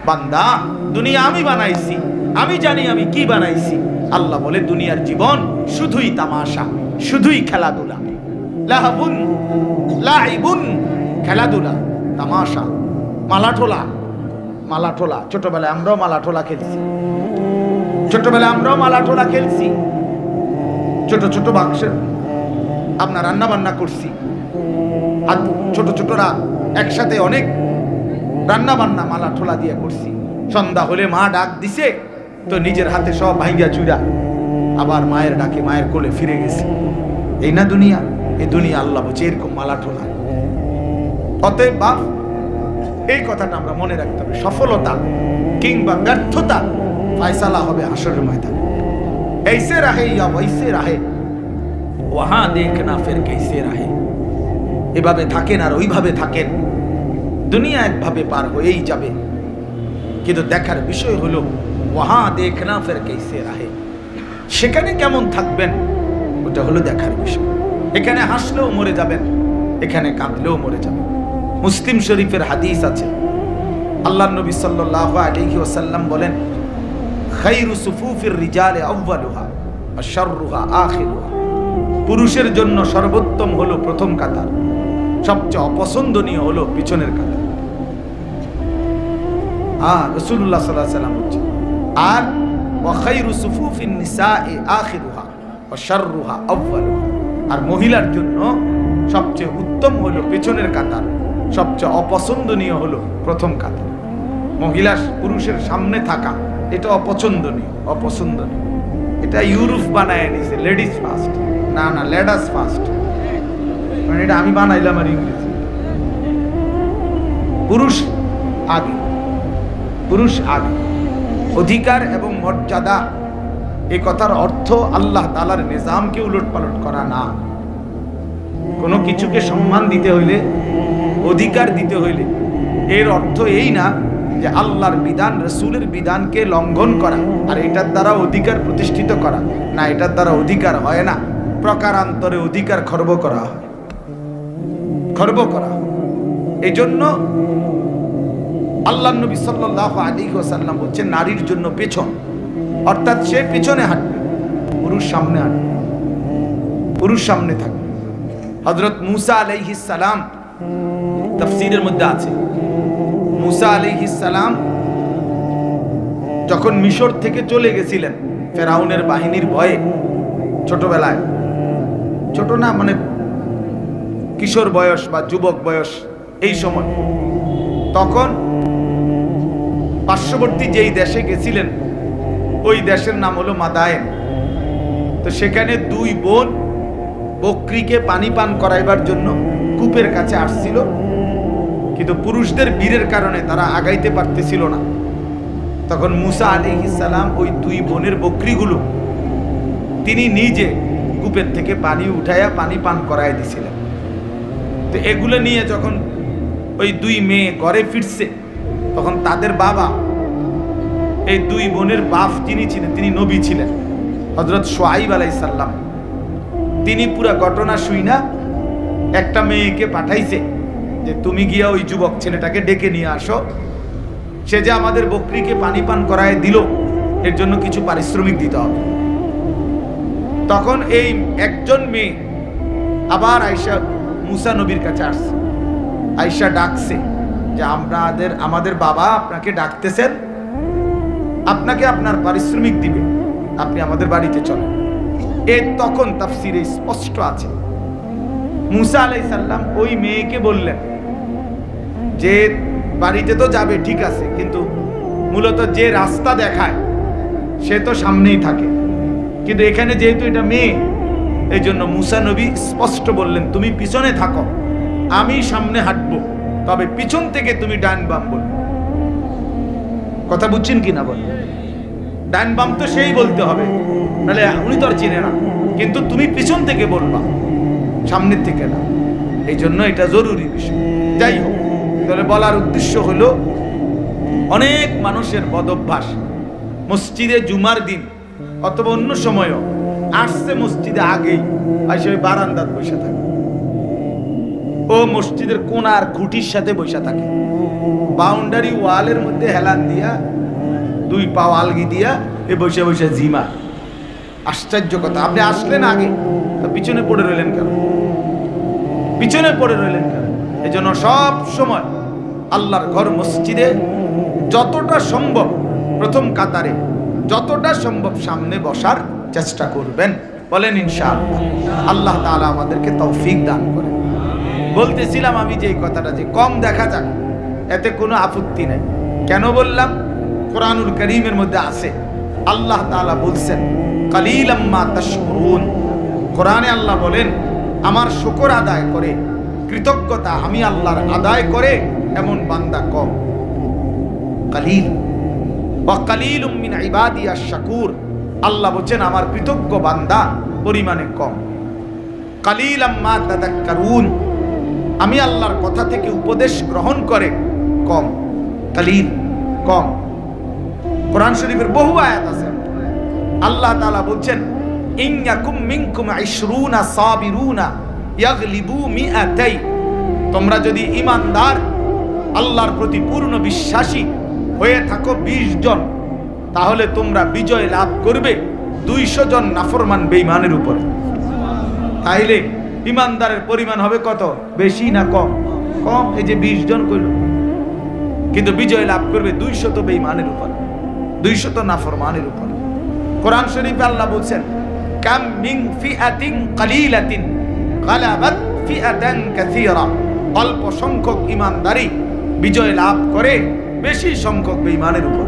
বান্দা দুনিয়া আমি বানাইছি, আমি জানি আমি কি বানাইছি। আল্লাহ বলে দুনিয়ার জীবন শুধুই তামাশা, শুধুই খেলাধুলা। লাহাবুন লাইবুন, খেলাধুলা, তামাশা, মালাঠোলা। মালাঠোলা ছোটবেলায় আমরাও মালাঠোলা খেলছি, ছোটবেলায় আমরাও মালাঠোলা খেলছি। ছোট ছোট বাক্সের আপনার রান্না বান্না করছি, আর ছোট ছোটরা একসাথে অনেক রান্না বান্না মালাঠোলা দিয়ে করছি। সন্ধ্যা হলে মা ডাক দিছে তো নিজের হাতে সব ভাইগা চুরা আবার মায়ের ডাকে মায়ের কোলে ফিরে গেছে। এই না দুনিয়া? এই দুনিয়া আল্লাহ বলছে এরকম মালাঠোলা। অতএব বাপ, এই কথাটা আমরা মনে রাখতে হবে। সফলতা কিংবা ব্যর্থতা ফয়সালা হবে হাসরের ময়দানে। ऐसे रहे या वैसे रहे, वहां देखना फिर कैसे रहे। এভাবে থাকেন আর ওইভাবে থাকেন, দুনিয়া একভাবে পার হয়েই যাবে। কিন্তু দেখার বিষয় হলো ওয়াহাঁ দেখনা ফির कैसे रहे, সেখানে কেমন থাকবেন ওটা হলো দেখার বিষয়। এখানে হাসলেও মরে যাবেন, এখানে কাঁদলেও মরে যাবেন। মুসলিম শরীফের হাদিস আছে, আল্লাহর নবী সাল্লাল্লাহু আলাইহি ওয়াসাল্লাম বলেন, খায়রু সুফুফির রিজালে আউয়ালুহা ওয়া শাররুহা আখিরুহা। পুরুষের জন্য সর্বোত্তম হলো প্রথম কাতার, সবচেয়ে অপছন্দনীয় হলো পিছনের কাতার। রাসূলুল্লাহ সাল্লাল্লাহু আলাইহি ওয়াসাল্লাম বলেন, আর ওয়া খায়রু সুফুফিন নিসাই আখিরুহা ওয়া শাররুহা আউয়ালুহা। আর মহিলার জন্য সবচেয়ে উত্তম হলো পেছনের কাতার, সবচেয়ে অপছন্দনীয় হলো প্রথম কাতার। মহিলা পুরুষের সামনে থাকা এটা অপছন্দনীয়, অপছন্দনীয়। এটা ইউরোপ বানায় নিছে লেডিস ফার্স্ট, না না লেডাস ফার্স্ট, মানে এটা আমি বানাইলাম আর ইংরেজি। পুরুষ আগে, পুরুষ আগে। অধিকার এবং মর্যাদা এই কথার অর্থ আল্লাহ তাআলার নিজামকে উলটপালট করা না। কোনো কিছুকে সম্মান দিতে হইলে, অধিকার দিতে হইলে এর অর্থ এই না যে আল্লাহর বিধান রাসূলের বিধানকে লঙ্ঘন করা আর এটার দ্বারা অধিকার প্রতিষ্ঠিত করা। না, এটার দ্বারা অধিকার হয় না, প্রকারান্তরে অধিকার খর্ব করা হয়, খর্ব করা হয়। এই জন্য আল্লাহর নবী সাল্লাল্লাহু আলাইহি ওয়াসাল্লাম বলছেন নারীর জন্য পেছন, অর্থাৎ সে পিছনে হাঁটবে, পুরুষ সামনে হাঁটবে, পুরুষ সামনে থাকবে। হযরত মূসা আলাইহিস সালাম তাফসীরের মধ্যে আছে, মূসা আলাইহিস সালাম যখন মিশর থেকে চলে গেছিলেন ফেরাউনের বাহিনীর ভয়ে, ছোটবেলায়, ছোট না মানে কিশোর বয়স বা যুবক বয়স এই সময়, তখন পার্শ্ববর্তী যেই দেশে গেছিলেন ওই দেশের নাম হলো মাদায়েন। তো সেখানে দুই বোন বকরিকে পানি পান করাইবার জন্য কূপের কাছে আসছিল, কিন্তু পুরুষদের বীরের কারণে তারা আগাইতে পারতেছিল না। তখন মূসা আলাইহিস সালাম ওই দুই বোনের বকরিগুলো তিনি নিজে কূপের থেকে পানি উঠাইয়া পানি পান করাই দিছিলেন। তো এগুলো নিয়ে যখন ওই দুই মেয়ে ঘরে ফিরছে, তখন তাদের বাবা, এই দুই বোনের বাপ যিনি ছিলেন তিনি নবী ছিলেন, হযরত শুআইব আলাইহিস সালাম, তিনি পুরা ঘটনা শুইনা একটা মেয়েকে পাঠাইছে যে তুমি গিয়া ওই যুবক ছেলেটাকে ডেকে নিয়ে আসো, সে যে আমাদের বকরিকে পানি পান করায় দিল এর জন্য কিছু পারিশ্রমিক দিতে হবে। তখন এই একজন মেয়ে আবার আয়েশা মূসা নবীর কাছে আসছে, আয়েশা ডাকছে যে আমাদের বাবা আপনাকে ডাকতেছেন, আপনাকে আপনার পারিশ্রমিক দিবে, আপনি আমাদের বাড়িতে চলেন। তখন তাফসীরে স্পষ্ট আছে মূসা আলাইহিস সালাম ওই মেয়েকে বললেন যে বাড়িতে তো যাবে ঠিক আছে, কিন্তু মূলত যে রাস্তা দেখায় সে তো সামনেই থাকে, কিন্তু এখানে যেহেতু এটা মেয়ে, এই জন্য মূসা নবী স্পষ্ট বললেন তুমি পিছনে থাকো, আমি সামনে হাঁটবো, তবে পিছন থেকে তুমি ডান বাম বলবে। কথা বুঝছেন কিনা বল? ডান বাম তো সেই বলতে হবে, নাহলে উনি তো আর চিনে না, কিন্তু তুমি পিছন থেকে বলবা, সামনের থেকে না। এই জন্য এটা জরুরি বিষয়। যাই হোক, তাহলে বলার উদ্দেশ্য হলো অনেক মানুষের বদভ্যাস মসজিদে জুমার দিন অথবা অন্য সময়ও আসছে মসজিদে আগেই আসে ওই বারান্দাত বসে থাকে, ও মসজিদের কোনার খুঁটির সাথে বসে থাকে, বাউন্ডারি ওয়ালের মধ্যে হেলান দিয়া, দুই পা আলগি দিয়া এ বসে বসে জিমা। আশ্চর্য কথা, আপনি আসলেন আগে তো পিছনে পড়ে রইলেন কেন? পিছনে পড়ে রইলেন কেন? এই জন্য সব সময় আল্লাহর ঘর মসজিদে যতটা সম্ভব প্রথম কাতারে, যতটা সম্ভব সামনে বসার চেষ্টা করবেন। বলেন ইনশাআল্লাহ। আল্লাহ তাআলা আমাদেরকে তৌফিক দান করেন। বলতেছিলাম আমি যে এই কথাটা যে কম দেখা যাক, এতে কোনো আপত্তি নেই। কেন বললাম? কোরআনুল কারীমের মধ্যে আছে, আল্লাহ তাআলা বলছেন কালিলাম মা তাশকুরুন। কোরআনে আল্লাহ বলেন আমার শুকর আদায় করে, কৃতজ্ঞতা আমি আল্লাহর আদায় করে এমন বান্দা কম। কালিল ওয়া কালিলুম মিন ইবাদিয়াশ শাকুর। আল্লাহ বলেন আমার কৃতজ্ঞ বান্দা পরিমাণে কম। কালিলাম মা তাযাক্কারুন, আমি আল্লাহর কথা থেকে উপদেশ গ্রহণ করে কম। কালিল, কম। কোরআন শরীফের বহু আয়াত আছে, আল্লাহ তাআলা বলছেন ইন্নাকুম মিনকুম 20 সাবিরুনা ইয়াগলিবু মিআতাই। তোমরা যদি ঈমানদার, আল্লাহর প্রতি পূর্ণ বিশ্বাসী হয়ে থাকো 20 জন, তাহলে তোমরা বিজয় লাভ করবে 200 জন নাফরমান বেঈমানের উপরে। তাইলে ঈমানদারের পরিমাণ হবে কত? বেশি না কম? কম। এই যে 20 জন কইল, কিন্তু বিজয় লাভ করবে 200 বেঈমানের উপরে, 200 নাফরমানের উপরে। কোরআন শরীফে আল্লাহ বলছেন কাম মিন ফিআতিন কালিলাতিন গালাবাত ফিআতান কাসীরা। অল্প সংখ্যক ঈমানদারই বিজয় লাভ করে বেশি সংখ্যক বেঈমানের উপর।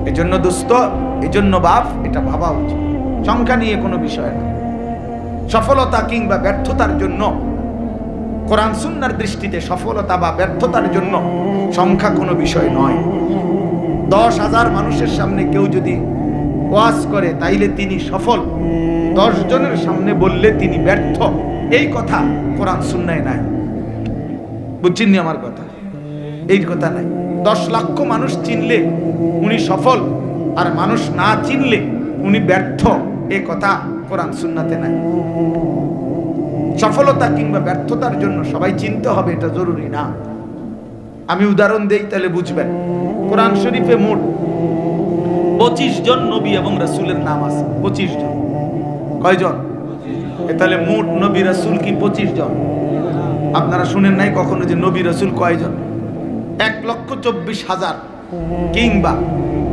এজন্য দোস্ত, এজন্য বাপ, এটা ভাবা উচিত। সংখ্যা নিয়ে কোনো বিষয় না। সফলতা কিংবা ব্যর্থতার জন্য, কোরআন সুন্নাহর দৃষ্টিতে সফলতা বা ব্যর্থতার জন্য সংখ্যা কোনো বিষয় নয়। 10,000 মানুষের সামনে কেউ যদি ওয়াজ করে তাইলে তিনি সফল, 10 জনের সামনে বললে তিনি ব্যর্থ, এই কথা কোরআন সুন্নায় নাই। বুঝছেন নি আমার কথা? এই কথা নাই। 10 লক্ষ মানুষ চিনলে উনি সফল, আর মানুষ না চিনলে উনি ব্যর্থ, এই কথা কোরআন সুন্নাতে নাই। সফলতা কিংবা ব্যর্থতার জন্য সবাই চিনতে হবে এটা জরুরি না। আমি উদাহরণ দেই তাহলে বুঝবেন। কোরআন শরীফে মোট 25 জন নবী এবং রাসূলের নাম আছে। 25 জন। কয়জন? তাহলে মোট নবী রাসূল কি 25 জন? আপনারা শুনেন নাই কখনো যে নবী রাসূল কয়জন? 1,24,000, কিংবা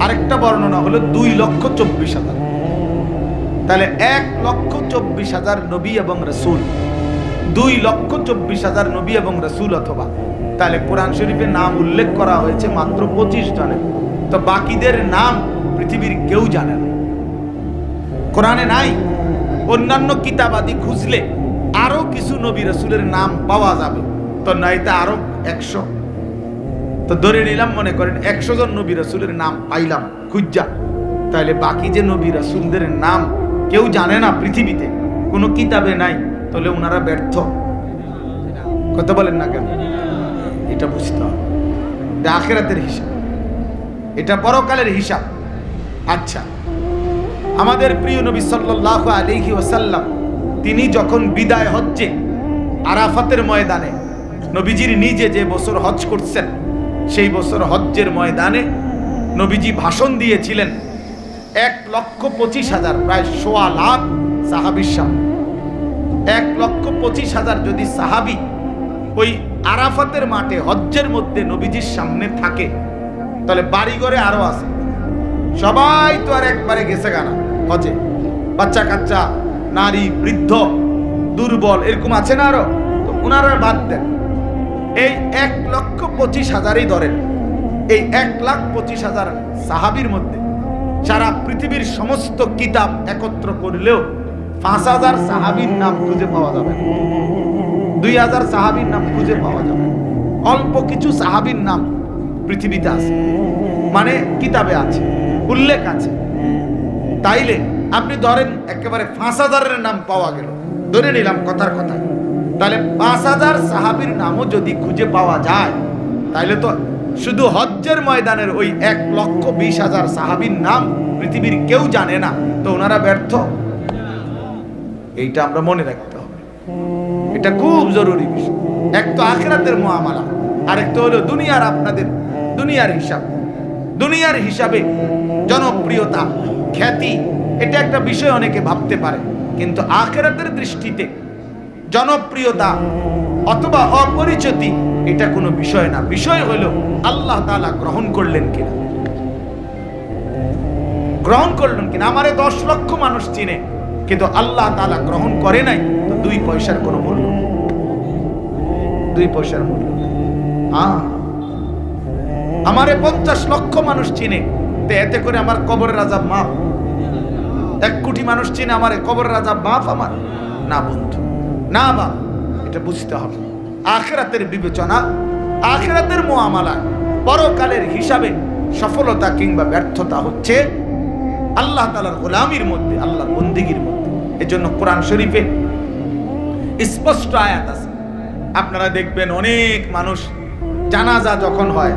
আরেকটা বর্ণনা হলো 2,24,000। তাহলে 1,24,000 নবী এবং রাসূল, 2,24,000 নবী এবং রাসূল, অথবা তাহলে কোরআন শরীফে নাম উল্লেখ করা হয়েছে মাত্র 25 জনের। তো বাকিদের নাম পৃথিবীর কেউ জানে না, কোরআনে নাই। অন্যান্য কিতাবাদি খুঁজলে আরো কিছু নবী রাসূলের নাম পাওয়া যাবে, তো নয়তো আরো 100। তো ধরে নিলাম, মনে করেন 100 জন নবী রাসূলের নাম পাইলাম খুঁজা, তাহলে বাকি যে নবী রাসূলদের নাম কেউ জানে না পৃথিবীতে, কোনো কিতাবে নাই, তাহলে ওনারা ব্যর্থ। কথা বলেন না কেন? এটা বুঝতে হবে, এটা আখিরাতের হিসাব, এটা পরকালের হিসাব। আচ্ছা, আমাদের প্রিয় নবী সাল্লাল্লাহু আলাইহি ওয়াসাল্লাম তিনি যখন বিদায় হজ্জে আরাফাতের ময়দানে, নবীজির নিজে যে বছর হজ করছেন সেই বছর হজ্জের ময়দানে নবীজি ভাষণ দিয়েছিলেন 1,25,000, প্রায় 1.25 লাখ সাহাবীর সামনে। 1,25,000 যদি সাহাবী ওই আরাফাতের মাঠে হজ্জের মধ্যে নবীজির সামনে থাকে, তাহলে বাড়িঘরে আরো আছে, সবাই তো আর একবারে গেছে গানা হজে। বাচ্চা কাচ্চা, নারী, বৃদ্ধ, দুর্বল, এরকম আছে না আরো, তো ওনারা বাদ দেন। এই 1,25,000ই ধরেন। এই 1,25,000 সাহাবীর মধ্যে সারা পৃথিবীর সমস্ত কিতাব একত্র করলেও 5,000 সাহাবীর নাম খুঁজে পাওয়া যাবে, 2,000 সাহাবীর নাম খুঁজে পাওয়া যাবে। অল্প কিছু সাহাবীর নাম পৃথিবীতে আছে, মানে কিতাবে আছে, উল্লেখ আছে। তাইলে আপনি ধরেন একেবারে 5,000-এর নাম পাওয়া গেল, ধরে নিলাম কথার কথা, তাহলে 5,000 সাহাবীর নামও যদি খুঁজে পাওয়া যায়, তাইলে তো শুধু হজ্জের ময়দানের ওই 1,20,000 সাহাবীর নাম পৃথিবীর কেউ জানে না, তো ওনারা ব্যর্থ। এইটা আমরা মনে রাখতে হবে, এটা খুব জরুরি বিষয়। এক তো আখিরাতের মুআমালা, আরেকটা হলো দুনিয়ার আপনাদের দুনিয়ার হিসাব। দুনিয়ার হিসাবে জনপ্রিয়তা, খ্যাতি, এটা একটা বিষয় অনেকে ভাবতে পারে, কিন্তু আখিরাতের দৃষ্টিতে জনপ্রিয়তা অথবা অপরিচিতি এটা কোনো বিষয় না। বিষয় হলো আল্লাহ তাআলা গ্রহণ করলেন কিনা, গ্রহণ করলেন কিনা। আমারে 10 লক্ষ মানুষ চিনে, কিন্তু আল্লাহ তাআলা গ্রহণ করে নাই, তো 2 পয়সার কোনো মূল্য নেই, 2 পয়সার মূল্য নেই। আমারে 50 লক্ষ মানুষ চিনে, তো এতে করে আমার কবরের আযাব মাফ? 1 কোটি মানুষ চিনে, আমারে কবরের আযাব মাফ আমার? না বন্ধু, না বাপ, এটা বুঝতে হবে। আখিরাতের বিবেচনা, আখিরাতের মুআমালা, পরকালের হিসাবে সফলতা কিংবা ব্যর্থতা হচ্ছে আল্লাহ তাআলার গোলামির মধ্যে, আল্লাহর বন্দেগীর মধ্যে। এজন্য কোরআন শরীফে স্পষ্ট আয়াত আছে। আপনারা দেখবেন অনেক মানুষ জানাজা যখন হয়,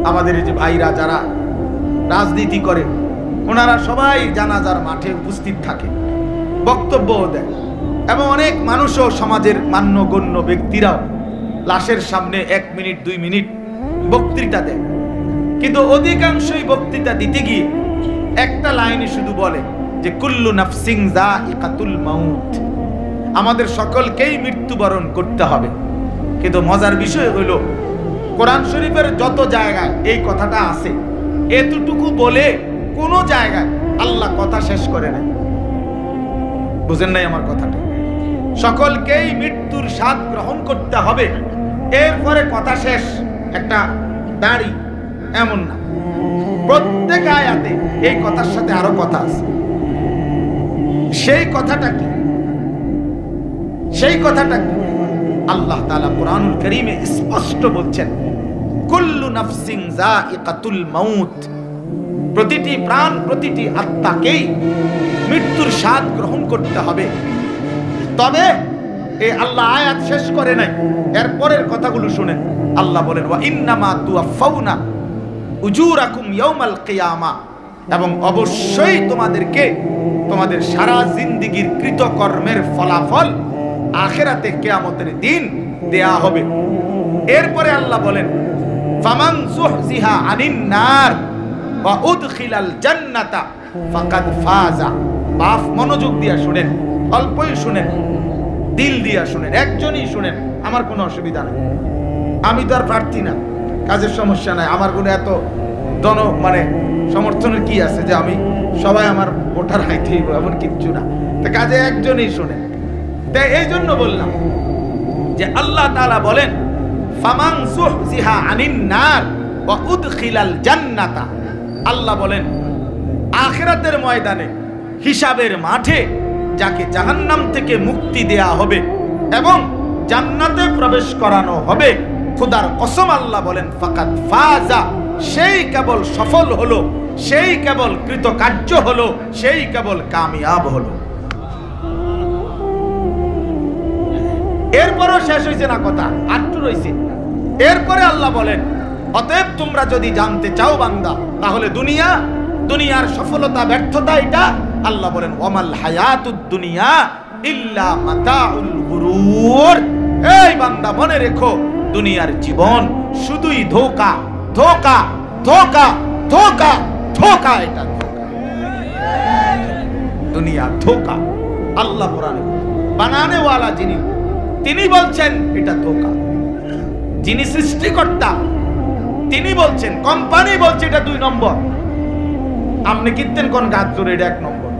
আমাদের এই যে ভাইরা যারা রাজনীতি করে, ওনারা সবাই জানাজার মাঠে উপস্থিত থাকে, বক্তব্যও দেয়, এবং অনেক মানুষও সমাজের মান্যগণ্য ব্যক্তিরাও লাশের সামনে 1 মিনিট 2 মিনিট বক্তৃতা দেয়। কিন্তু অধিকাংশই বক্তৃতা দিতে গিয়ে একটা লাইনে শুধু বলে যে কুল্লু নাফসিন যায়িকাতুল মাউত, আমাদের সকলকেই মৃত্যুবরণ করতে হবে। কিন্তু মজার বিষয় হলো কোরআন শরীফের যত জায়গায় এই কথাটা আছে, এতটুকু বলে কোন জায়গায় আল্লাহ কথা শেষ করে নাই। বুঝেন নাই আমার কথাটা? সকলকেই মৃত্যুর স্বাদ গ্রহণ করতে হবে, এরপরে কথা শেষ, একটা দাড়ি, এমন না। প্রত্যেক আয়াতে এই কথার সাথে আরো কথা আছে। সেই কথাটা কি? সেই কথাটা কি? আল্লাহ তাআলা কুরআনুল কারীমে স্পষ্ট বলছেন, কুল্লু নাফসিন যায়িকাতুল মাউত, প্রতিটি প্রাণ, প্রতিটি আত্মাকেই মৃত্যুর স্বাদ গ্রহণ করতে হবে। তবে এই আল্লাহ আয়াত শেষ করে নাই, এরপরের কথাগুলো শুনেন। আল্লাহ বলেন, ওয়া ইন্নামা তুওয়াফাউনা উজুরাকুম ইয়াউমাল কিয়ামা, এবং অবশ্যই তোমাদেরকে তোমাদের সারা জিন্দেগীর কৃতকর্মের ফলাফল আখিরাতে কিয়ামতের দিন দেয়া হবে। এরপরে আল্লাহ বলেন, ফামান যুহজিহা আনিন নার ওয়া উদখিলাল জান্নাতা ফাকাদ ফাজা। বাপ মনোযোগ দিয়া শুনেন, অল্পই শুনেন, দিল দিয়া শুনেন, একজনই শুনেন, আমার কোনো অসুবিধা নেই। আমি তো আর প্রার্থী না, কাজের সমস্যা নাই, আমার কোনো এত সমর্থনের কি আছে যে আমি সবাই আমার ভোটার হাইতেই, এমন কিচ্ছু না। তো কাজে একজনই শুনেন। তাই এই জন্য বললাম যে আল্লাহ তাআলা বলেন, ফামান যুহজিহা আনিন নার ওয়া উদখিলাল জান্নাতা। আল্লাহ বলেন আখিরাতের ময়দানে, হিসাবের মাঠে যাকে জাহান্নাম থেকে মুক্তি দেয়া হবে এবং জান্নাতে প্রবেশ করানো হবে, খোদার কসম আল্লাহ বলেন, ফাকাদ ফাজা, সেই কেবল সফল হলো, সেই কেবল কৃতকার্য হলো, সেই কেবল কামিয়াব হলো। এরপরও শেষ হয়েছে না কথা, আটটু রয়েছে। এরপরে আল্লাহ বলেন, অতএব তোমরা যদি জানতে চাও বান্দা, তাহলে দুনিয়ার সফলতা ব্যর্থতা এটা। আল্লাহ বলেন, ওয়ামাল হায়াতুদ দুনিয়া ইল্লা মাতাউল গুরুর। এই বান্দা মনে রেখো, দুনিয়ার জীবন শুধুই ধোঁকা, ধোঁকা, ধোঁকা, ধোঁকা, ধোঁকা, এটা ধোঁকা। দুনিয়া ধোঁকা। আল্লাহ কোরআনে বানানেওয়ালা যিনি, তিনি বলছেন এটা ধোঁকা। যিনি সৃষ্টিকর্তা তিনি বলছেন, কোম্পানি বলছে এটা 2 নম্বর। আপনি কিনতেন কোন গাছ জোরে, এটা 1 নম্বর।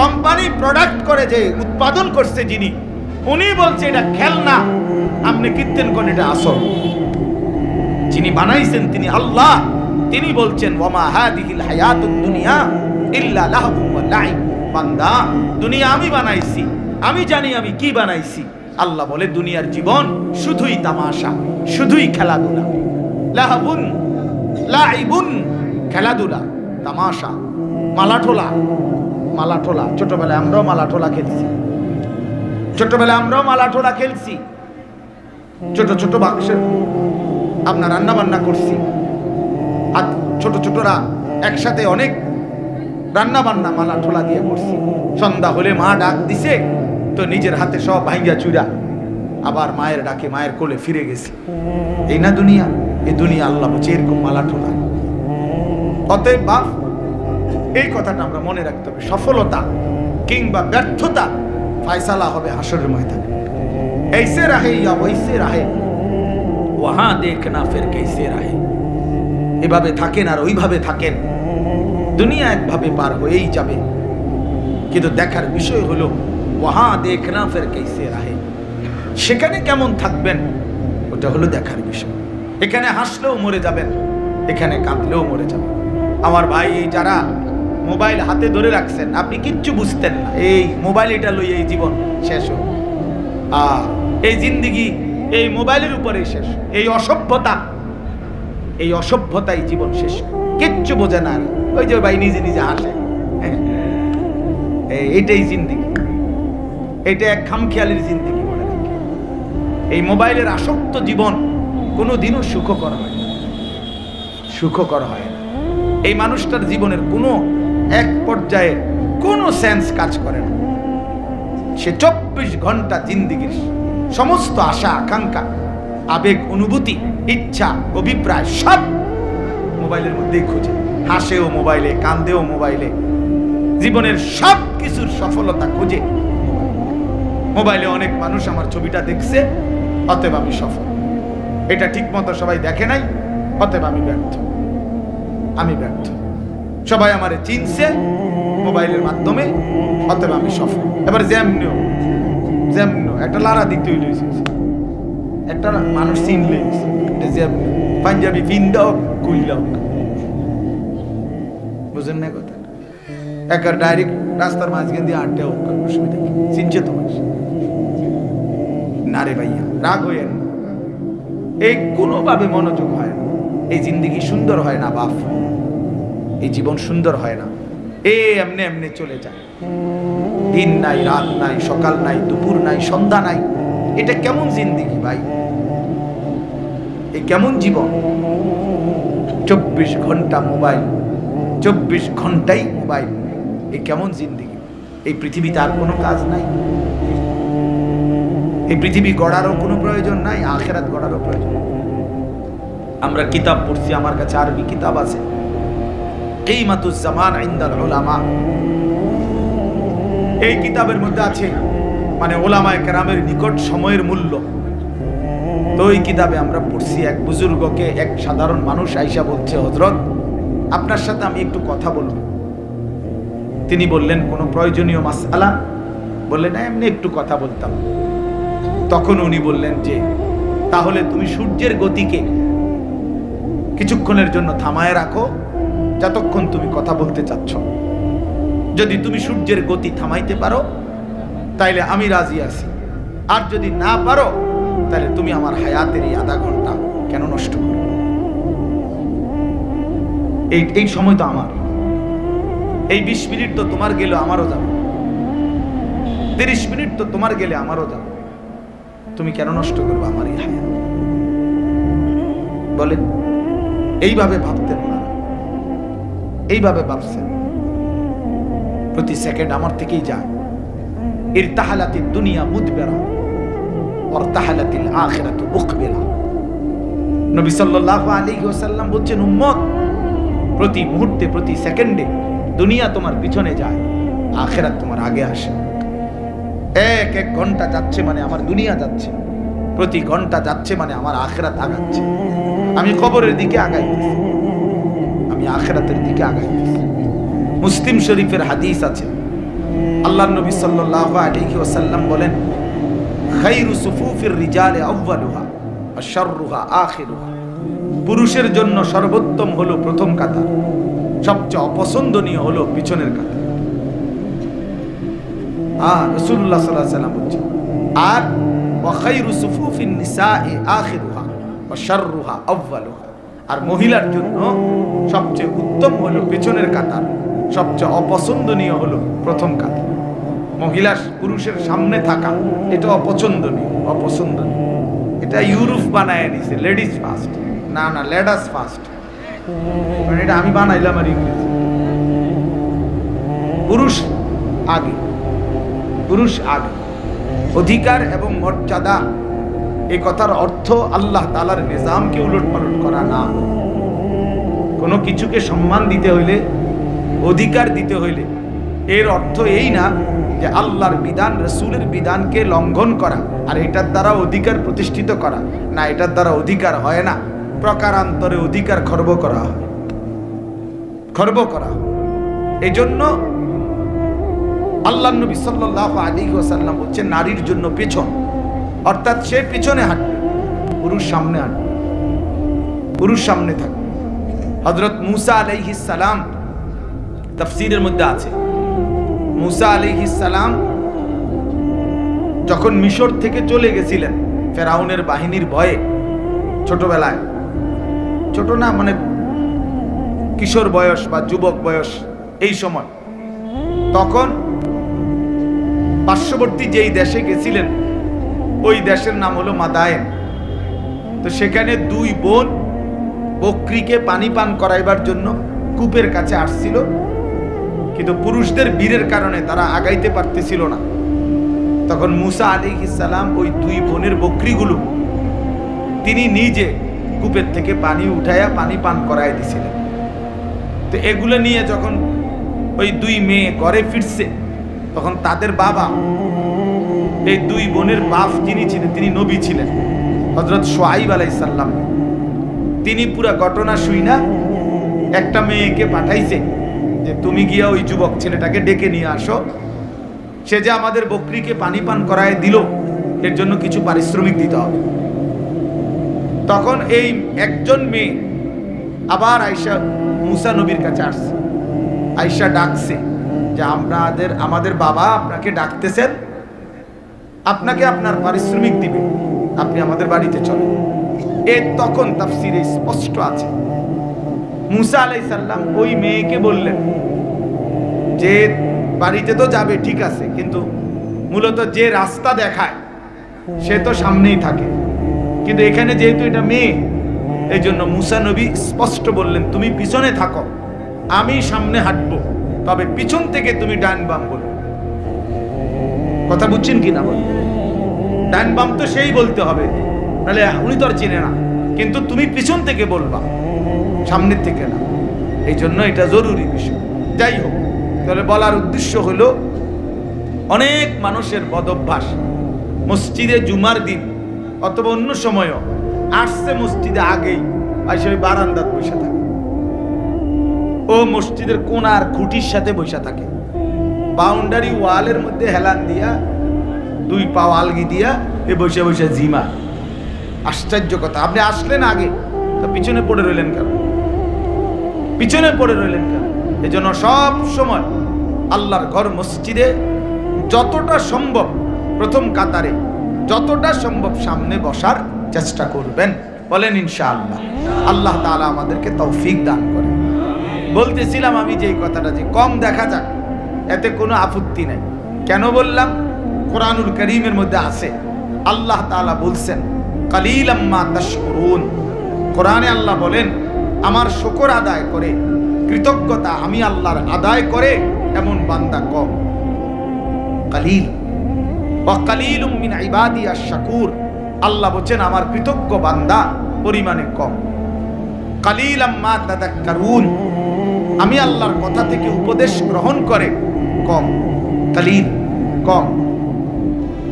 কোম্পানি প্রোডাক্ট করে, যে উৎপাদন করছে যিনি, উনি বলছে এটা খেলনা, আপনি কিনতেন কোন এটা আসল। যিনি বানাইছেন তিনি আল্লাহ, তিনি বলছেন, ওয়ামা হাদিহিল হায়াতুদ দুনিয়া ইল্লা লাহবুন ওয়া লাইব। বান্দা, দুনিয়া আমি বানাইছি, আমি জানি আমি কি বানাইছি। আল্লাহ বলে দুনিয়ার জীবন শুধুই তামাশা, শুধুই খেলাধুলা। লাহবুন লাইবুন, খেলাধুলা, তামাশা, মালাঠোলা। মালাঠোলা ছোটবেলায় আমরাও মালাঠোলা খেলছি, ছোটবেলায় আমরাও মালাঠোলা খেলছি। ছোট ছোট বাক্সের আপনার রান্না বান্না করছি, আর ছোট ছোটরা একসাথে অনেক রান্না বান্না মালাঠোলা দিয়ে করছি। সন্ধ্যা হলে মা ডাক দিছে, তো নিজের হাতে সব ভাঙ্গা চুরা আবার মায়ের ডাকে মায়ের কোলে ফিরে গেছি। এই না দুনিয়া? এই দুনিয়া আল্লাহ বলছে এরকম মালা টোলা। অতএব বাপ, এই কথাটা আমরা মনে রাখতে হবে। সফলতা কিংবা ব্যর্থতা ফায়সালা হবে হাসরের ময়দানে। ऐसे रहे या वैसे रहे वहां देखना फिर कैसे रहे। এভাবে থাকেন আর ওইভাবে থাকেন, দুনিয়া একভাবে পার হয়েই যাবে। কিন্তু দেখার বিষয় হলো ওয়াহা দেখনা ফির कैसे रहे, সেখানে কেমন থাকবেন ওটা হলো দেখার বিষয়। এখানে হাসলেও মরে যাবেন, এখানে কাঁদলেও মরে যাবেন। আমার ভাই, এই যারা মোবাইল হাতে ধরে রাখছেন, আপনি কিচ্ছু বুঝতেন না, এই মোবাইল এটা লই এই জীবন শেষ হোক। এই জিন্দিগি এই মোবাইলের উপরেই শেষ। এই অসভ্যতাই জীবন শেষ। কিচ্ছু বোঝে না। ওই যে ভাই নিজে নিজে হাসে, এইটাই জিন্দিগি। এটা এক খামখেয়ালির জিন্দিগি। মনে রাখি, এই মোবাইলের আসক্ত জীবন কোনোদিনও সুখকর হয় না, সুখকর হয় না। এই মানুষটার জীবনের কোনো এক পর্যায়ে কোনো সেন্স কাজ করে না। সে 24 ঘন্টা জিন্দিগির সমস্ত আশা আকাঙ্ক্ষা, আবেগ, অনুভূতি, ইচ্ছা, অভিপ্রায় সব মোবাইলের মধ্যেই খুঁজে। হাসেও মোবাইলে, কান্দেও মোবাইলে, জীবনের সব কিছুর সফলতা খুঁজে মোবাইলে। অনেক মানুষ আমার ছবিটা দেখছে, অতএব আমি সফল। এটা ঠিক মতো সবাই দেখে নাই, অতএব আমি ব্যর্থ। সবাই আমারে চিনছে মোবাইলের মাধ্যমে, অতএব আমি সফল। এবার যেমন একটা লারা দিতে হইল, একটা মানুষ চিনলে পাঞ্জাবি ফিন্দাও কুইলাও, বুঝেন না কথা? একার ডাইরেক্ট রাস্তার মাঝখান দিয়ে আটটা হোক, অসুবিধা কি? চিনছে তো মানুষ না রে ভাইয়া, রাগ হইয়েন। এই কোনোভাবে মনোযোগ হয় না। এই জিন্দিগি সুন্দর হয় না বাপ, এই জীবন সুন্দর হয় না। এমনি এমনি চলে যায়। দিন নাই, রাত নাই, সকাল নাই, দুপুর নাই, সন্ধ্যা নাই। এটা কেমন জিন্দিগি ভাই? এই কেমন জীবন? 24 ঘন্টা মোবাইল, 24 ঘন্টাই মোবাইল। এই কেমন জিন্দিগি? এই পৃথিবীতে আর কোনো কাজ নাই? এই পৃথিবী গড়ারও কোনো প্রয়োজন নাই, আখিরাত গড়ারও প্রয়োজন। আমরা কিতাব পড়ছি, আমার কাছে আরবি কিতাব আছে, কিমাতুজ জামান ইনদাল উলামা। এই কিতাবের মধ্যে আছে মানে ওলামায়ে কেরামের নিকট সময়ের মূল্য। তো এই কিতাবে আমরা পড়ছি, এক বুজুর্গকে এক সাধারণ মানুষ আইসা বলছে, হযরত আপনার সাথে আমি একটু কথা বলবো। তিনি বললেন, কোনো প্রয়োজনীয় মাসআলা? বললেন, এমনি একটু কথা বলতাম। তখন উনি বললেন যে, তাহলে তুমি সূর্যের গতিকে কিছুক্ষণের জন্য থামায় রাখো, যতক্ষণ তুমি কথা বলতে চাচ্ছ। যদি তুমি সূর্যের গতি থামাইতে পারো তাইলে আমি রাজি আছি, আর যদি না পারো তাহলে তুমি আমার হায়াতের এই আধা ঘন্টা কেন নষ্ট করো? এই সময় তো আমার, এই 20 মিনিট তো তোমার গেলে আমারও যাবে, 30 মিনিট তো তোমার গেলে আমারও যাবে। তুমি কেন নষ্ট করবে আমার এই হায়াত? বলেন, এইভাবে ভাবতেন ওনারা, এইভাবে ভাবছেন। প্রতি সেকেন্ড আমার থেকেই যায়। ইরতাহালাতিদ দুনিয়া মুদবিরা ওয়ারতাহালাতিল আখিরাতু মুকবিলা। নবী সাল্লাল্লাহু আলাইহি ওয়াসাল্লাম বলেন, উম্মত, প্রতি মুহূর্তে, প্রতি সেকেন্ডে দুনিয়া তোমার পিছনে যায়, আখিরাত তোমার আগে আসে। এক এক ঘন্টা যাচ্ছে মানে আমার দুনিয়া যাচ্ছে, প্রতি ঘন্টা যাচ্ছে মানে আমার আখিরাত আগাচ্ছে। আমি কবরের দিকে আগাইতেছি, আমি আখিরাতের দিকে আগাইতেছি। মুসলিম শরীফের হাদিস আছে, আল্লাহর নবী সাল্লাল্লাহু আলাইহি ওয়াসাল্লাম বলেন, খায়রু সুফুফির রিজালি আউয়ালুহা ওয়া শাররুহা আখিরুহা। পুরুষের জন্য সর্বোত্তম হলো প্রথম কাতার, সবচেয়ে অপছন্দনীয় হলো পিছনের কাতার। রাসূলুল্লাহ সাল্লাল্লাহু আলাইহি ওয়াসাল্লাম বলেন, আর ওয়া খায়রু সুফুফিন নিসাই আখিরুহা ওয়া শাররুহা আউয়ালুহা। আর মহিলার জন্য সবচেয়ে উত্তম হলো পেছনের কাতার, সবচেয়ে অপছন্দনীয় হলো প্রথম কাতার। মহিলা পুরুষের সামনে থাকা এটা অপছন্দনীয়, অপছন্দনীয়। এটা ইউরোপ বানায় নিছে, লেডিস ফার্স্ট। না না, লেডাস ফার্স্ট, মানে এটা আমি বানাইলাম আর ইংরেজি। পুরুষ আগে, পুরুষ আগে। অধিকার এবং মর্যাদা এই কথার অর্থ আল্লাহ তাআলার নিজামকে উলটপালট করা না। কোনো কিছুকে সম্মান দিতে হইলে, অধিকার দিতে হইলে এর অর্থ এই না যে আল্লাহর বিধান, রাসূলের বিধানকে লঙ্ঘন করা আর এটার দ্বারা অধিকার প্রতিষ্ঠিত করা। না, এটার দ্বারা অধিকার হয় না, প্রকারান্তরে অধিকার খর্ব করা হয়, খর্ব করা। এই জন্য আল্লাহ নবী সাল্লাল্লাহু আলাইহি ওয়াসাল্লাম বলছেন নারীর জন্য পেছন, অর্থাৎ সে পিছনে হাঁটবে, পুরুষ সামনে হাঁটবে, পুরুষ সামনে থাকবে। হযরত মূসা আলাইহিস সালাম, তাফসীরের মধ্যে আছে, মূসা আলাইহিস সালাম যখন মিশর থেকে চলে গেছিলেন ফেরাউনের বাহিনীর ভয়ে, ছোটবেলায়, ছোট না মানে কিশোর বয়স বা যুবক বয়স এই সময়, তখন পার্শ্ববর্তী যেই দেশে গেছিলেন ওই দেশের নাম হলো মাদায়েন। তো সেখানে দুই বোন বকরিকে পানি পান করাইবার জন্য কূপের কাছে আসছিল, কিন্তু পুরুষদের বীরের কারণে তারা আগাইতে পারতেছিল না। তখন মূসা আলাইহিস সালাম ওই দুই বোনের বকরিগুলো তিনি নিজে কূপের থেকে পানি উঠাইয়া পানি পান করাই দিছিলেন। তো এগুলো নিয়ে যখন ওই দুই মেয়ে ঘরে ফিরছে, তখন তাদের বাবা, এই দুই বোনের বাপ যিনি ছিলেন, তিনি নবী ছিলেন, হযরত শুআইব আলাইহিস সালাম, তিনি পুরা ঘটনা শুইনা একটা মেয়েকে পাঠাইছে যে তুমি গিয়া ওই যুবক ছেলেটাকে ডেকে নিয়ে আসো, সে যে আমাদের বকরিকে পানি পান করায় দিল, এর জন্য কিছু পারিশ্রমিক দিতে হবে। তখন এই একজন মেয়ে আবার আয়েশা মূসা নবীর কাছে আসছে, আয়েশা ডাকছে যে আমাদের বাবা আপনাকে ডাকতেছেন, আপনাকে আপনার পারিশ্রমিক দিবে, আপনি আমাদের বাড়িতে চলেন। তখন তাফসীরে স্পষ্ট আছে মূসা আলাইহিস সালাম ওই মেয়েকে বললেন যে বাড়িতে তো যাবে ঠিক আছে, কিন্তু মূলত যে রাস্তা দেখায় সে তো সামনেই থাকে, কিন্তু এখানে যেহেতু এটা মেয়ে, এই জন্য মূসা নবী স্পষ্ট বললেন তুমি পিছনে থাকো, আমি সামনে হাঁটবো, তবে পিছন থেকে তুমি ডান বাম বলো। কথা বুঝছেন কি না? বল, ডান বাম তো সেই বলতে হবে, নাহলে উনি তো আর চেনে না, কিন্তু তুমি পিছন থেকে বলবা, সামনের থেকে না। এই জন্য এটা জরুরি বিষয়। যাই হোক, তাহলে বলার উদ্দেশ্য হলো অনেক মানুষের বদভ্যাস, মসজিদে জুমার দিন অথবা অন্য সময়ও আসছে মসজিদে আগেই আসে ওই বারান্দাত বসে থাকে, ও মসজিদের কোনার খুঁটির সাথে বসে থাকে, বাউন্ডারি ওয়ালের মধ্যে হেলান দিয়া দুই পা আলগি দিয়া এ বসে বসে জিমা। আশ্চর্য কথা, আপনি আসলেন আগে তো পিছনে পড়ে রইলেন কেন? পিছনে পড়ে রইলেন কেন? এই জন্য সব সময় আল্লাহর ঘর মসজিদে যতটা সম্ভব প্রথম কাতারে, যতটা সম্ভব সামনে বসার চেষ্টা করবেন। বলেন ইনশাআল্লাহ। আল্লাহ তাআলা আমাদেরকে তৌফিক দান করেন। বলতেছিলাম আমি যে কথাটা যে কম দেখা যাক, এতে কোনো আপত্তি নেই। কেন বললাম? কোরআনুল কারীমের মধ্যে আছে, আল্লাহ তাআলা বলছেন কালিলাম মা তাশকুরুন। কোরআনে আল্লাহ বলেন আমার শুকর আদায় করে, কৃতজ্ঞতা আমি আল্লাহর আদায় করে এমন বান্দা কম। কালিল ওয়া কালিলুম মিন ইবাদিয়াশ শাকুর। আল্লাহ বলেন আমার কৃতজ্ঞ বান্দা পরিমাণে কম। কালিলাম মা তাযাক্কারুন, আমি আল্লাহর কথা থেকে উপদেশ গ্রহণ করে কম। কালিল, কম।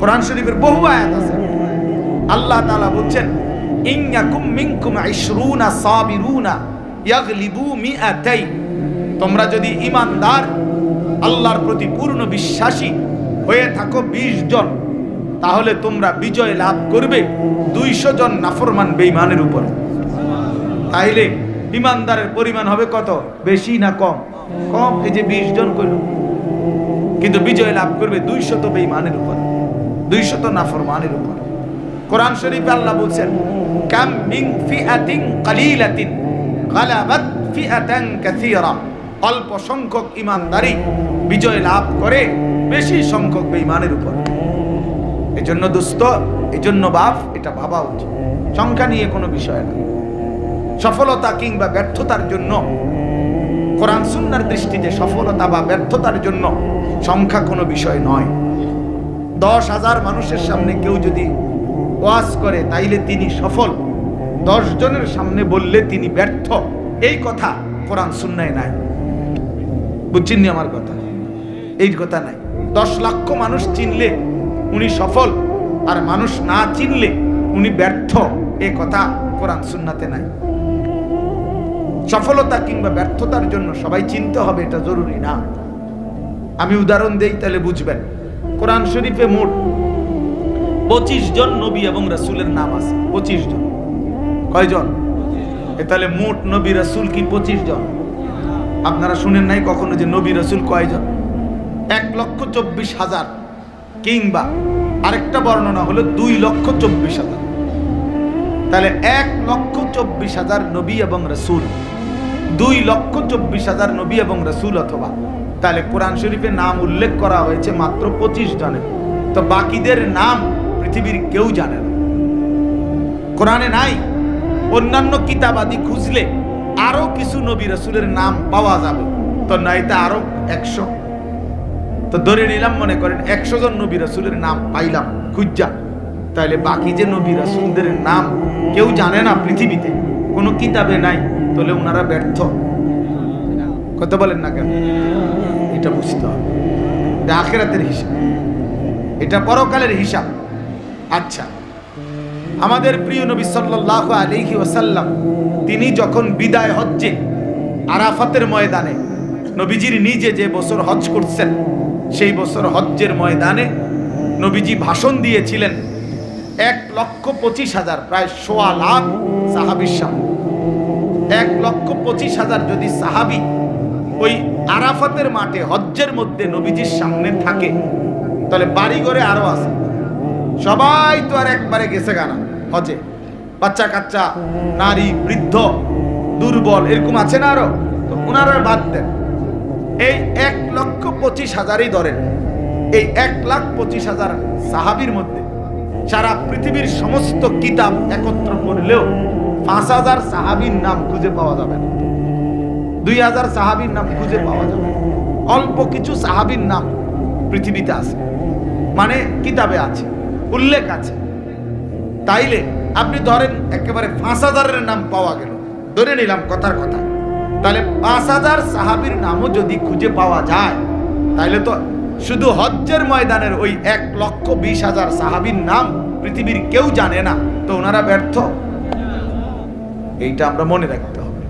কোরআন শরীফের বহু আয়াত আছে, আল্লাহ তাআলা বলেন ইন ইয়াকুম মিনকুম 20 সাবিরুনা ইয়াগলিবু মিআতাই। তোমরা যদি ঈমানদার, আল্লাহর প্রতি পূর্ণ বিশ্বাসী হয়ে থাকো 20 জন, তাহলে তোমরা বিজয় লাভ করবে 200 জন নাফরমান বেঈমানের উপর। তাইলে ঈমানদারের পরিমাণ হবে কত? বেশি না কম? কম। এই যে 20 জন কইল, কিন্তু বিজয় লাভ করবে 200 বেঈমানের উপর, 200 নাফরমানের উপর। কোরআন শরীফে আল্লাহ বলেন কাম মিন ফিআতিন কালিলাতিন গালাবাত ফিআতান কাসীরা। অল্প সংখ্যক ঈমানদারই বিজয় লাভ করে বেশি সংখ্যক বেঈমানের উপর। এজন্য দোস্ত, এজন্য বাপ, এটা ভাবা উচিত। সংখ্যা নিয়ে কোনো বিষয় না। সফলতা কিংবা ব্যর্থতার জন্য, কোরআন সুন্নাহর দৃষ্টিতে সফলতা বা ব্যর্থতার জন্য সংখ্যা কোনো বিষয় নয়। 10,000 মানুষের সামনে কেউ যদি ওয়াজ করে তাইলে তিনি সফল, 10 জনের সামনে বললে তিনি ব্যর্থ, এই কথা কোরআন সুন্নায় নাই। বুঝছেন আমার কথা? এই কথা নাই। 10 লক্ষ মানুষ চিনলে উনি সফল, আর মানুষ না চিনলে উনি ব্যর্থ, এই কথা কোরআন সুন্নাতে নাই। সফলতা কিংবা ব্যর্থতার জন্য সবাই চিনতে হবে এটা জরুরি না। আমি উদাহরণ দেই তাহলে বুঝবেন। কোরআন শরীফে মোট 25 জন নবী এবং রাসূলের নাম আছে। 25 জন। কয়জন? তাহলে মোট নবী রাসূল কি 25 জন? আপনারা শুনেন নাই কখনো যে নবী রাসূল কয়জন? 1,24,000, কিংবা আরেকটা বর্ণনা হলো 2,24,000। তাহলে 1,24,000 নবী এবং রাসূল, 2,24,000 নবী এবং রাসূল, অথবা তাহলে কোরআন শরীফে নাম উল্লেখ করা হয়েছে মাত্র 25 জনের। তো বাকিদের নাম পৃথিবীর কেউ জানে না, কোরআনে নাই। অন্যান্য কিতাবাদি খুঁজলে আরো কিছু নবী রাসূলের নাম পাওয়া যাবে, তো নাইতে আরো 100। তো ধরে নিলাম, মনে করেন 100 জন নবী রাসূলের নাম পাইলাম খুঁজা, তাহলে বাকি যে নবী রাসূলদের নাম কেউ জানে না পৃথিবীতে, কোনো কিতাবে নাই, তাহলে ওনারা ব্যর্থ। কথা বলেন না কেন? এটা বুঝতে হবে, এটা আখিরাতের হিসাব, এটা পরকালের হিসাব। আচ্ছা, আমাদের প্রিয় নবী সাল্লাল্লাহু আলাইহি ওয়াসাল্লাম তিনি যখন বিদায় হজ্জে আরাফাতের ময়দানে, নবীজির নিজে যে বছর হজ করছেন সেই বছর হজ্জের ময়দানে নবীজি ভাষণ দিয়েছিলেন 1,25,000, প্রায় 1.25 লাখ সাহাবীর সামনে। 1,25,000 যদি সাহাবী ওই আরাফাতের মাঠে হজ্জের মধ্যে নবীজির সামনে থাকে, তাহলে বাড়িঘরে আরো আছে। সবাই তো আর একবারে গেছে গানা হজে, বাচ্চা কাচ্চা, নারী, বৃদ্ধ, দুর্বল, এরকম আছে না আরো, তো ওনারা বাদ দেন। এই 1,25,000ই ধরেন, এই 1,25,000 সাহাবীর মধ্যে সারা পৃথিবীর সমস্ত কিতাব একত্র করলেও 5,000 সাহাবীর নাম খুঁজে পাওয়া যাবে না, 2,000 সাহাবীর নাম খুঁজে পাওয়া যাবে। অল্প কিছু সাহাবীর নাম পৃথিবীতে আছে, মানে কিতাবে আছে, উল্লেখ আছে। তাইলে আপনি ধরেন একেবারে 5,000-এর নাম পাওয়া গেল, ধরে নিলাম কথার কথা, তাহলে 5,000 সাহাবীর নামও যদি খুঁজে পাওয়া যায়, তাহলে তো শুধু হজ্জের ময়দানের ওই 1,20,000 সাহাবীর নাম পৃথিবীর কেউ জানে না, তো ওনারা ব্যর্থ। এইটা আমরা মনে রাখতে হবে,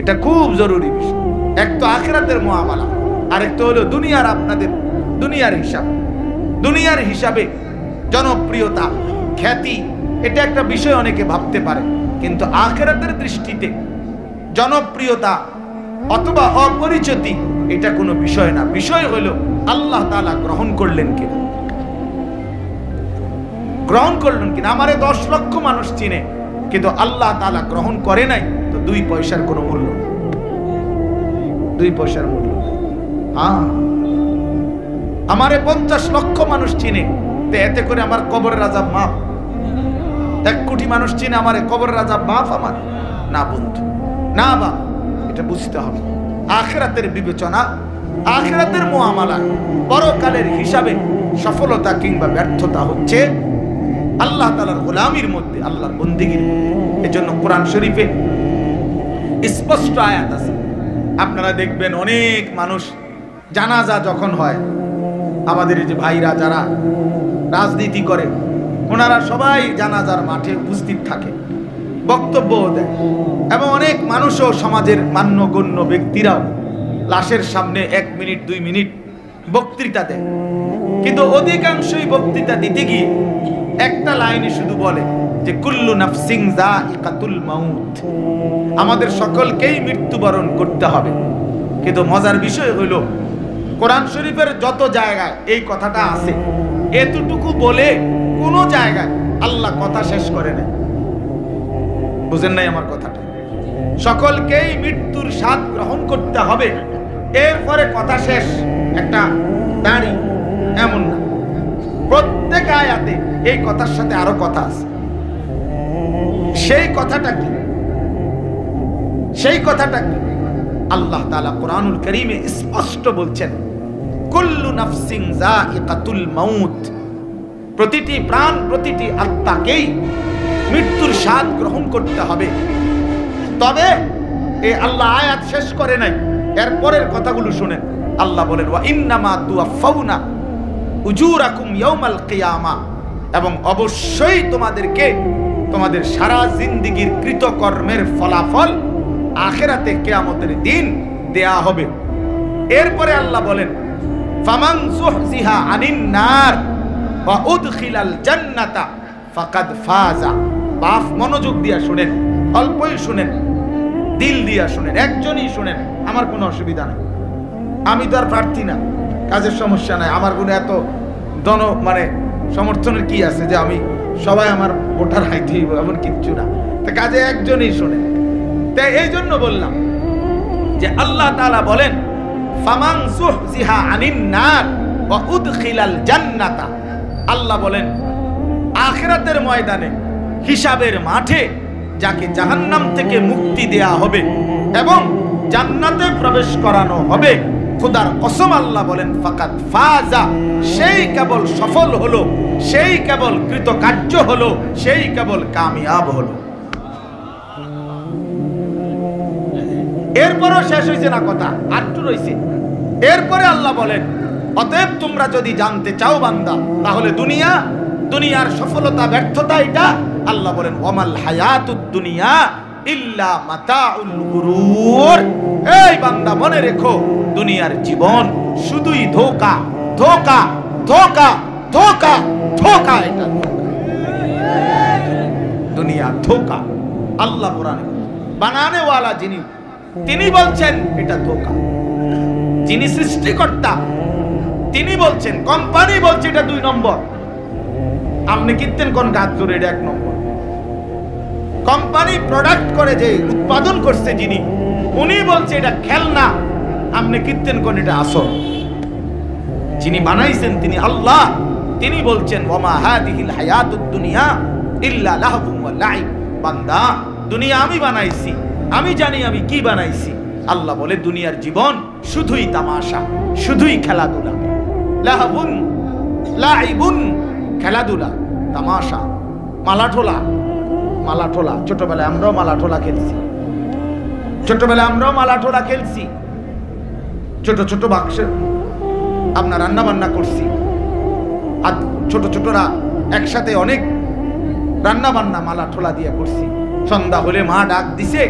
এটা খুব জরুরি বিষয়। এক তো আখিরাতের মুআমালা, আরেক তো হলো দুনিয়ার, আপনাদের দুনিয়ার হিসাব। দুনিয়ার হিসাবে জনপ্রিয়তা, খ্যাতি, এটা একটা বিষয় অনেকে ভাবতে পারে, কিন্তু আখিরাতের দৃষ্টিতে জনপ্রিয়তা অথবা অপরিচিতি এটা কোনো বিষয় না। বিষয় হলো আল্লাহ তাআলা গ্রহণ করলেন কিনা, গ্রহণ করলেন কিনা। আমারে 10 লক্ষ মানুষ চিনে, কিন্তু আল্লাহ তাআলা গ্রহণ করে নাই, তো 2 পয়সার কোনো মূল্য, 2 পয়সার মূল্য। হ্যাঁ, আমারে 50 লক্ষ মানুষ চিনে, তো এতে করে আমার কবরের আযাব মাফ। 1 কোটি মানুষ চিনে, আমারে কবরের আযাব মাফ আমার? না বন্ধু, না বাবা, এটা বুঝতে হবে। আখিরাতের বিবেচনা, আখিরাতের মুআমালা, পরকালের হিসাবে সফলতা কিংবা ব্যর্থতা হচ্ছে আল্লাহ তাআলার গোলামির মধ্যে, আল্লাহর বন্দেগীর মধ্যে। এজন্য কোরআন শরীফে স্পষ্ট আয়াত আছে। আপনারা দেখবেন অনেক মানুষ জানাজা যখন হয়, আমাদের এই যে ভাইরা যারা রাজনীতি করে, ওনারা সবাই জানাজার মাঠে উপস্থিত থাকে, বক্তব্য দেয়, এবং অনেক মানুষও সমাজের মান্যগণ্য ব্যক্তিরাও লাশের সামনে 1 মিনিট 2 মিনিট বক্তৃতা দেয়। কিন্তু অধিকাংশই বক্তৃতা দিতে গিয়ে একটা লাইনে শুধু বলে যে কুল্লু নাফসিন যায়িকাতুল মাউত, আমাদের সকলকেই মৃত্যুবরণ করতে হবে। কিন্তু মজার বিষয় হলো কোরআন শরীফের যত জায়গায় এই কথাটা আছে, এতটুকু বলে কোনো জায়গায় আল্লাহ কথা শেষ করে না। বুঝেন নাই আমার কথাটা? সকলকেই মৃত্যুর স্বাদ গ্রহণ করতে হবে, এরপরে কথা শেষ, একটা দাঁড়ি, এমন না। প্রত্যেক আয়াতে এই কথার সাথে আরো কথা আছে। সেই কথাটা কি? সেই কথাটা কি? আল্লাহ তাআলা কোরআনুল কারীমে স্পষ্ট বলছেন, কুল্লু নাফসিন যায়িকাতুল মাউত, প্রতিটি প্রাণ, প্রতিটি আত্মাকেই মৃত্যুর স্বাদ গ্রহণ করতে হবে। তবে এই আল্লাহ আয়াত শেষ করে নাই, এর পরের কথাগুলো শুনেন। আল্লাহ বলেন ওয়া ইন্নামা তুওয়াফাউনা উজুরাকুম ইয়াউমাল কিয়ামা, এবং অবশ্যই তোমাদেরকে তোমাদের সারা জিন্দেগীর কৃতকর্মের ফলাফল আখিরাতে কিয়ামতের দিন দেয়া হবে। এরপরে আল্লাহ বলেন ফামান যুহজিহা আনিন নার ওয়া উদখিলাল জান্নাতা ফাকাদ ফাজা। বাপ মনোযোগ দিয়া শুনেন, অল্পই শুনেন, দিল দিয়া শুনেন, একজনই শুনেন, আমার কোনো অসুবিধা নেই। আমি তো আর প্রার্থী না, কাজের সমস্যা নাই, আমার কোনো এত সমর্থনের কি আছে যে আমি সবাই আমার ভোটার হাইতে এমন কিচ্ছু না। তা কাজে একজনই শুনেন। তাই এই জন্য বললাম যে আল্লাহ তাআলা বলেন ফামান যুহজিহা আনিন নার ওয়া উদখিলাল জান্নাতা। আল্লাহ বলেন আখিরাতের ময়দানে, হিসাবের মাঠে যাকে জাহান্নাম থেকে মুক্তি দেয়া হবে এবং জান্নাতে প্রবেশ করানো হবে, খোদার কসম আল্লাহ বলেন ফাকাদ ফাজা, সেই কেবল সফল হলো, সেই কেবল কৃতকার্য হলো, সেই কেবল কামিয়াব হলো। এরপরও শেষ হয়েছে না কথা, আটটু রয়েছে। এরপরে আল্লাহ বলেন অতএব তোমরা যদি জানতে চাও বান্দা, তাহলে দুনিয়ার সফলতা ব্যর্থতা এটা। আল্লাহ বলেন ওয়ামাল হায়াতুদ দুনিয়া ইল্লা মাতাউল গুরুর। এই বান্দা মনে রেখো, দুনিয়ার জীবন শুধুই ধোঁকা, ধোঁকা, ধোঁকা, ধোঁকা, ধোঁকা। এটা দুনিয়া ধোঁকা। আল্লাহ কোরআনে বানানে ওয়ালা যিনি, তিনি বলছেন এটা ধোঁকা। যিনি সৃষ্টিকর্তা তিনি বলছেন, কোম্পানি বলছে এটা 2 নম্বর। আপনি কিনতেন কোন গাছ ধরে, এটা 1 নম্বর। কোম্পানি প্রোডাক্ট করে যে উৎপাদন করছে যিনি, উনি বলছে এটা খেলনা, আপনি কিনতেন কোন এটা আসল। যিনি বানাইছেন তিনি আল্লাহ, তিনি বলছেন ওয়ামা হাদিহিল হায়াতুদ দুনিয়া ইল্লা লাহবুন ওয়া লাইব। বান্দা দুনিয়া আমি বানাইছি, আমি জানি আমি কি বানাইছি। আল্লাহ বলে দুনিয়ার জীবন শুধুই তামাশা, শুধুই খেলাধুলা। লাহবুন লাইবুন, খেলাধুলা, তামাশা, মালাঠোলা। মালাঠোলা ছোটবেলায় আমরাও মালাঠোলা খেলছি, ছোটবেলায় আমরাও মালাঠোলা খেলছি। ছোট ছোট বাক্সে আপনার রান্না বান্না করছি, আর ছোট ছোটরা একসাথে অনেক রান্না বান্না মালাঠোলা দিয়ে করছি। সন্ধ্যা হলে মা ডাক দিছে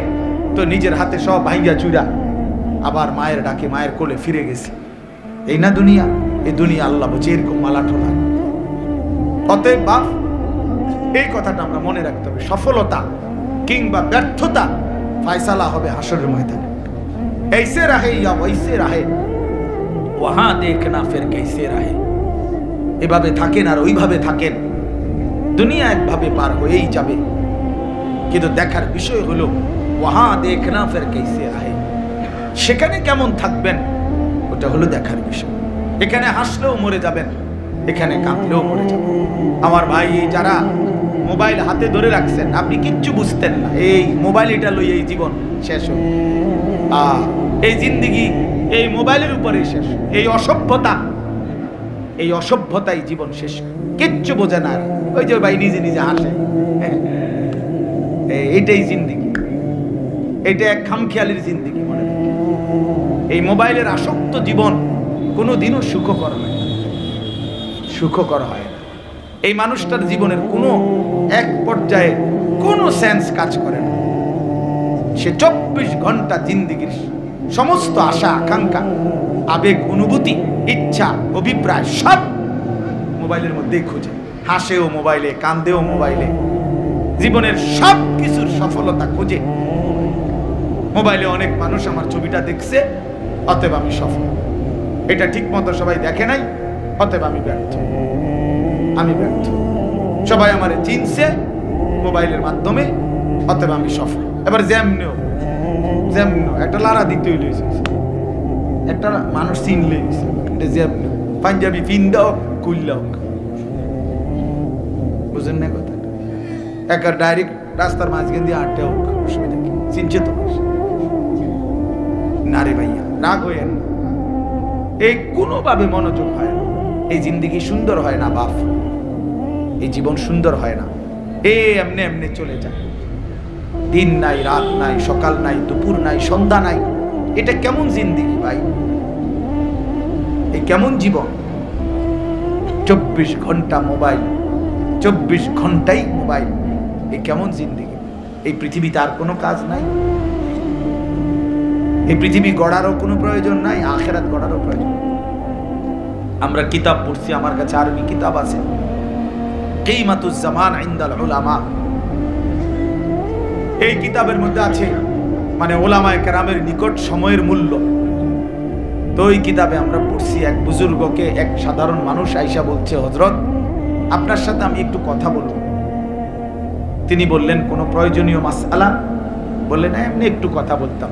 তো নিজের হাতে সব ভাঙ্গা চুরা আবার মায়ের ডাকে মায়ের কোলে ফিরে গেছে। এই না দুনিয়া? এই দুনিয়া আল্লাহ বলছে এরকম মালাঠোলা। অতএব বাপ, এই কথাটা আমরা মনে রাখতে হবে। সফলতা কিংবা ব্যর্থতা ফায়সালা হবে হাসরের ময়দানে। ऐसे रहे या वैसे रहे वहां देखना फिर कैसे रहे। এভাবে থাকেন আর ওইভাবে থাকেন, দুনিয়া একভাবে পার হয়েই যাবে। কিন্তু দেখার বিষয় হলো ওয়াহাঁ দেখনা ফির कैसे रहे, সেখানে কেমন থাকবেন ওটা হলো দেখার বিষয়। এখানে হাসলেও মরে যাবেন, এখানে কাঁদলেও মরে যাবেন। আমার ভাই, যারা মোবাইল হাতে ধরে রাখছেন, আপনি কিচ্ছু বুঝতেন না। এই মোবাইল এটা লই এই জীবন শেষ হল, এই জিন্দিগি এই মোবাইলের উপরে শেষ। এই অসভ্যতাই জীবন শেষ, কিচ্ছু বোঝে না। ওই যে ভাই নিজে নিজে হাসে, এইটাই জিন্দিগি, এটা এক খামখেয়ালির জিন্দিগি। মনে রাখি, এই মোবাইলের আসক্ত জীবন কোনোদিনও সুখকর হয় না, সুখকর হয় না। এই মানুষটার জীবনের কোনো এক পর্যায়ে কোনো সেন্স কাজ করে না। সে 24 ঘন্টা জিন্দিগির সমস্ত আশা আকাঙ্ক্ষা, আবেগ, অনুভূতি, ইচ্ছা, অভিপ্রায় সব মোবাইলের মধ্যেই খুঁজে। হাসেও মোবাইলে, কান্দেও মোবাইলে, জীবনের সব কিছুর সফলতা খুঁজে মোবাইলে। অনেক মানুষ আমার ছবিটা দেখছে, অতএব আমি সফল। এটা ঠিক মতো সবাই দেখে নাই, অতএব আমি ব্যর্থ। আমি ব্যর্থ। সবাই আমারে চিনছে মোবাইলের মাধ্যমে, অতএব আমি সফল। এবার যেমনিও একটা লারা দিতে হইলে একটা মানুষ চিনলে যেমনি পাঞ্জাবি পিন্দাও কুল্লাও, বুঝেন না কথা? একার ডাইরেক্ট রাস্তার মাঝখান দিয়ে আটটা হোক, অসুবিধা কি? চিনছে তো না রে ভাইয়া, রাগ হয়ে না। এই কোনোভাবে মনোযোগ হয় না, এই জিন্দিগি সুন্দর হয় না বাপ। এই জীবন সুন্দর হয় না, এমনি এমনি চলে যায়। দিন নাই, রাত নাই, সকাল নাই, দুপুর নাই, সন্ধ্যা নাই। এটা কেমন জিন্দেগি ভাই? এই কেমন জীবন? 24 ঘন্টা মোবাইল, 24 ঘন্টাই মোবাইল। এই কেমন জিন্দেগি? এই পৃথিবীতে আর কোনো কাজ নাই? এই পৃথিবী গড়ারও কোনো প্রয়োজন নাই, আখিরাত গড়ারও প্রয়োজন। আমরা কিতাব পড়ছি, আমার কাছে আরবি কিতাব আছে, কিমাতুজ জামান ইনদাল উলামা। এই কিতাবের মধ্যে আছে মানে উলামায়ে কেরামের নিকট সময়ের মূল্য। তো এই কিতাবে আমরা পড়ছি, এক বুজুর্গকে এক সাধারণ মানুষ আইসা বলছে, হযরত আপনার সাথে আমি একটু কথা বলবো। তিনি বললেন, কোনো প্রয়োজনীয় মাসআলা? বললেন, এমনি একটু কথা বলতাম।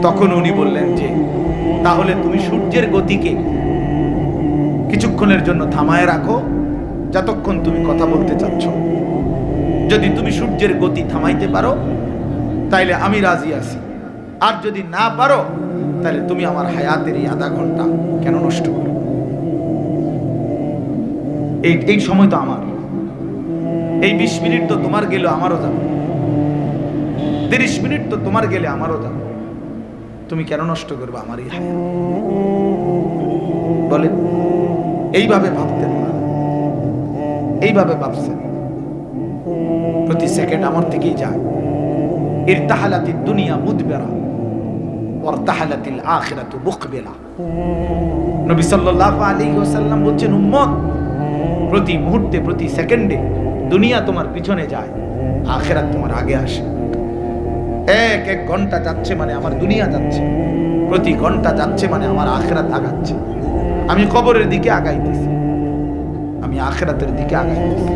তখন উনি বললেন যে, তাহলে তুমি সূর্যের গতিকে কিছুক্ষণের জন্য থামায় রাখো, যতক্ষণ তুমি কথা বলতে চাচ্ছ। যদি তুমি সূর্যের গতি থামাইতে পারো তাইলে আমি রাজি আছি, আর যদি না পারো তাহলে তুমি আমার হায়াতের এই আধা ঘন্টা কেন নষ্ট করো? এই সময় তো আমার, এই 20 মিনিট তো তোমার গেলে আমারও যাবে, 30 মিনিট তো তোমার গেলে আমারও যাবে। তুমি কেন নষ্ট করবে আমার এই হায়াত? বলেন, এইভাবে ভাবতেন না, এইভাবে ভাবছেন। প্রতি সেকেন্ড আমার থেকেই যায়। ইরতাহালাতিদ দুনিয়া মুদবিরা ওয়ারতাহালাতিল আখিরাতু মুকবিলা। নবী সাল্লাল্লাহু আলাইহি ওয়াসাল্লাম বলেন, উম্মত, প্রতি মুহূর্তে, প্রতি সেকেন্ডে দুনিয়া তোমার পিছনে যায়, আখিরাত তোমার আগে আসে। এক এক ঘন্টা যাচ্ছে মানে আমার দুনিয়া যাচ্ছে, প্রতি ঘন্টা যাচ্ছে মানে আমার আখিরাত আগাচ্ছে। আমি কবরের দিকে আগাইতেছি, আমি আখিরাতের দিকে আগাইতেছি।